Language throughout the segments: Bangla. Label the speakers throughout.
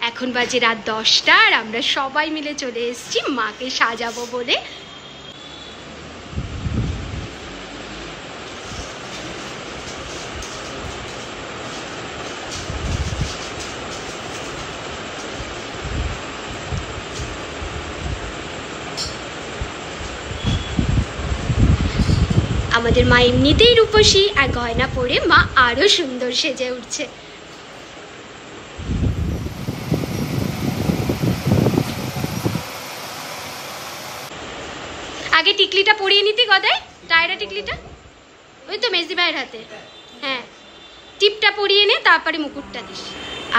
Speaker 1: এখন বাজে রাত 10টা আর আমরা সবাই মিলে চলে এসেছি মাকে সাজাবো বলে। আমাদের মা এমনিতেই রূপসী, আর গয়না পরে মা আরো সুন্দর সেজে উঠছে। আগে টিকলিটা পরিয়ে নিতি গদাই, টায়রা টিকলিটা ওই তো মেজদি ভাইয়ের হাতে। হ্যাঁ, টিপটা পরিয়ে নে, তারপরে মুকুটটা দিস।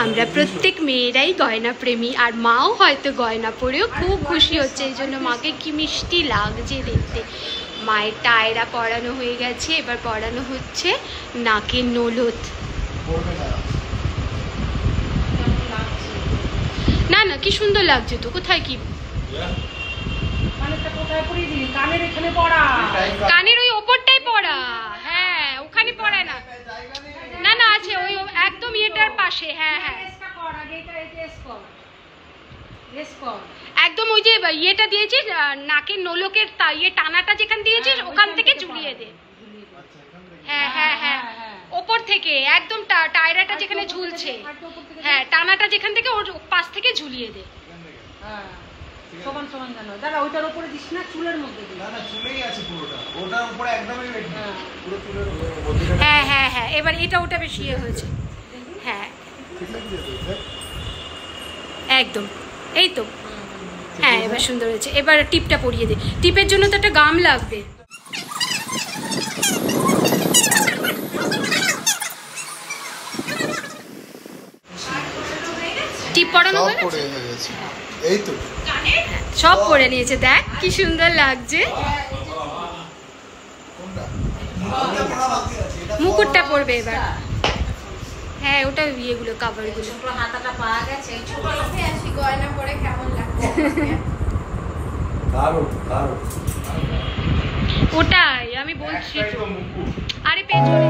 Speaker 1: আমরা প্রত্যেক মেয়েরাই গয়না প্রেমী, আর মাও হয়তো গয়না পরেও খুব খুশি হচ্ছে। এই জন্য মাকে কি মিষ্টি লাগছে দেখতে। মায়ের টায়রা পরানো হয়ে গেছে, এবার পরানো হচ্ছে নাকের নলদ। না না, কি সুন্দর লাগছে তো। কোথায় কি কানের ওই ওপরটাই পড়া। হ্যাঁ, ওখানে পড়ে না। না না, আছে ওই একদম ইয়েটার পাশে। হ্যাঁ হ্যাঁ, একদম ওই যে ইয়েটা দিয়েছিস নাকের নোলকের ইয়ে টানাটা যেখান দিয়েছিস ওখান থেকে ঝুলিয়ে দে। হ্যাঁ হ্যাঁ হ্যাঁ, ওপর থেকে একদম টায়রাটা যেখানে ঝুলছে, হ্যাঁ টানাটা যেখান থেকে ওর পাশ থেকে ঝুলিয়ে দে।
Speaker 2: সমান সমান জানো দাদা, ওইটার উপরে দিস না, চুলের মধ্যে দিস। না না, চুলেই আছে পুরোটা, ওটার উপরে একদমই বেশি পুরো চুলের মধ্যে।
Speaker 1: হ্যাঁ হ্যাঁ হ্যাঁ, এবার এটা ওটা বেশি হয়েছে। হ্যাঁ একদম, এই তো। হ্যাঁ এবার সুন্দর হয়েছে। এবার টিপটা পরিয়ে দে। টিপের জন্য তো একটা গাম লাগবে। টিপ পরানো হয়ে গেছে,
Speaker 3: এই তো
Speaker 1: সব পরে নিয়েছে। দেখ কি সুন্দর লাগছে। মুকুটটা পরবে এবার। হ্যাঁ ওটা ইয়েগুলো কাভারগুলো।
Speaker 2: হাতাটা পাওয়া গেছে, ছোট হাতে আসি গয়না পরে কেমন লাগছে।
Speaker 1: ওটাই আমি বলছি তো। আরে পেছনে